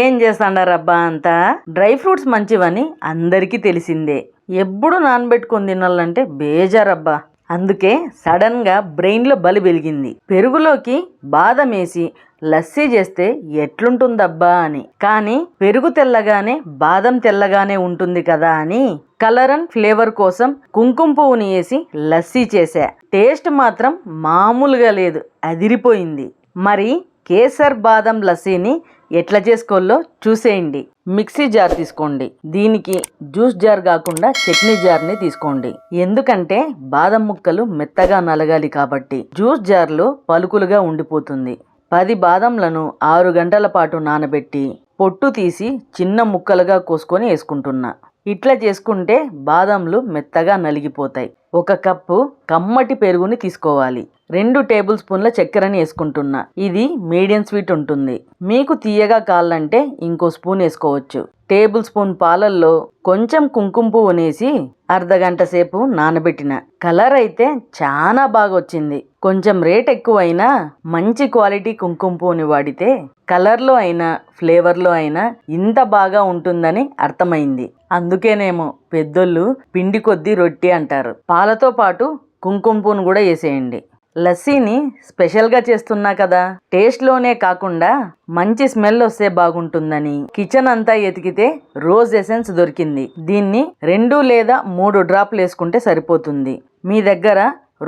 ఏం చేస్తాండారబ్బా అంతా? Dry fruits మంచివని అందరికీ తెలిసిందే. ఎప్పుడు నానబెట్టుకొని తినాలంటే బేజారబ్బా. అందుకే సడన్ గా బ్రెయిన్ లో బలి వెలిగింది. పెరుగులోకి బాదం వేసి లస్సీ చేస్తే ఎట్లుంటుందబ్బా అని. కానీ పెరుగు తెల్లగానే బాదం తెల్లగానే ఉంటుంది కదా అని కలర్ అండ్ ఫ్లేవర్ కోసం కుంకుమ పువ్వుని వేసి లస్సీ చేశా. టేస్ట్ మాత్రం మామూలుగా లేదు, అదిరిపోయింది. మరి కేసర్ బాదం లస్సీని ఎట్లా చేసుకోవాలో చూసేయండి. మిక్సీ జార్ తీసుకోండి. దీనికి జ్యూస్ జార్ కాకుండా చట్నీ జార్ని తీసుకోండి. ఎందుకంటే బాదం ముక్కలు మెత్తగా నలగాలి కాబట్టి. జ్యూస్ జార్లో పలుకులుగా ఉండిపోతుంది. 10 బాదంలను 6 గంటల పాటు నానబెట్టి పొట్టు తీసి చిన్న ముక్కలుగా కోసుకొని వేసుకుంటున్నా. ఇట్లా చేసుకుంటే బాదంలు మెత్తగా నలిగిపోతాయి. 1 కప్పు కమ్మటి పెరుగుని తీసుకోవాలి. 2 టేబుల్ స్పూన్ల చక్కెరని వేసుకుంటున్నా. ఇది మీడియం స్వీట్ ఉంటుంది. మీకు తీయగా కావాలంటే ఇంకో స్పూన్ వేసుకోవచ్చు. టేబుల్ స్పూన్ పాలల్లో కొంచెం కుంకుమ పువ్వునేసి అర్ధగంట సేపు నానబెట్టిన. కలర్ అయితే చాలా బాగా వచ్చింది. కొంచెం రేట్ ఎక్కువైనా మంచి క్వాలిటీ కుంకుమ పువ్వుని వాడితే కలర్లో అయినా ఫ్లేవర్లో అయినా ఇంత బాగా ఉంటుందని అర్థమైంది. అందుకేనేమో పెద్దోళ్ళు పిండి కొద్దీ రొట్టి అంటారు. పాలతో పాటు కుంకుమ పువ్వును కూడా వేసేయండి. లస్సీని స్పెషల్గా చేస్తున్నా కదా, టేస్ట్లోనే కాకుండా మంచి స్మెల్ వస్తే బాగుంటుందని కిచెన్ అంతా ఎతికితే రోజ్ ఎసెన్స్ దొరికింది. దీన్ని 2 లేదా 3 డ్రాప్లు వేసుకుంటే సరిపోతుంది. మీ దగ్గర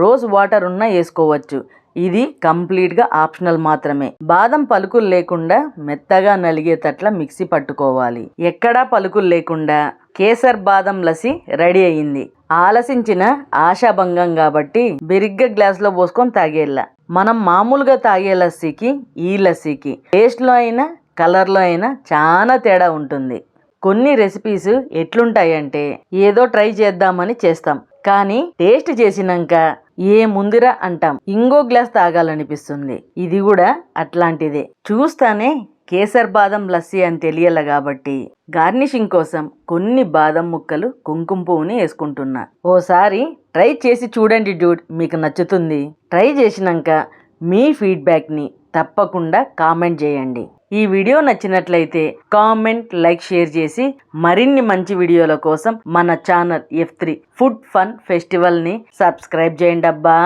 రోజ్ వాటర్ ఉన్నా వేసుకోవచ్చు. ఇది కంప్లీట్గా ఆప్షనల్ మాత్రమే. బాదం పలుకులు లేకుండా మెత్తగా నలిగేటట్ల మిక్సీ పట్టుకోవాలి. ఎక్కడా పలుకులు లేకుండా కేసర్ బాదం లస్సీ రెడీ అయ్యింది. ఆలసించిన ఆశాభంగం కాబట్టి బిరిగ్గా గ్లాస్లో పోసుకొని తాగేలా. మనం మామూలుగా తాగే లస్సీకి ఈ లస్సీకి టేస్ట్లో అయినా కలర్లో అయినా చాలా తేడా ఉంటుంది. కొన్ని రెసిపీస్ ఎట్లుంటాయంటే ఏదో ట్రై చేద్దామని చేస్తాం, కానీ టేస్ట్ చేసినాక ఏముందిరా అంటాం. ఇంకో గ్లాస్ తాగాలనిపిస్తుంది. ఇది కూడా అట్లాంటిదే. చూస్తానే కేసర్ బాదం లస్సీ అని తెలియాలి కాబట్టి గార్నిషింగ్ కోసం కొన్ని బాదం ముక్కలు కుంకుమ పువ్వుని వేసుకుంటున్నా. ఓసారి ట్రై చేసి చూడండి డూడ్, మీకు నచ్చుతుంది. ట్రై చేసినాక మీ ఫీడ్బ్యాక్ని తప్పకుండా కామెంట్ చేయండి. ఈ వీడియో నచ్చినట్లయితే కామెంట్, లైక్, షేర్ చేసి మరిన్ని మంచి వీడియోల కోసం మన ఛానల్ F3 ఫుడ్ ఫన్ ఫెస్టివల్ని సబ్స్క్రైబ్ చేయండి అబ్బా.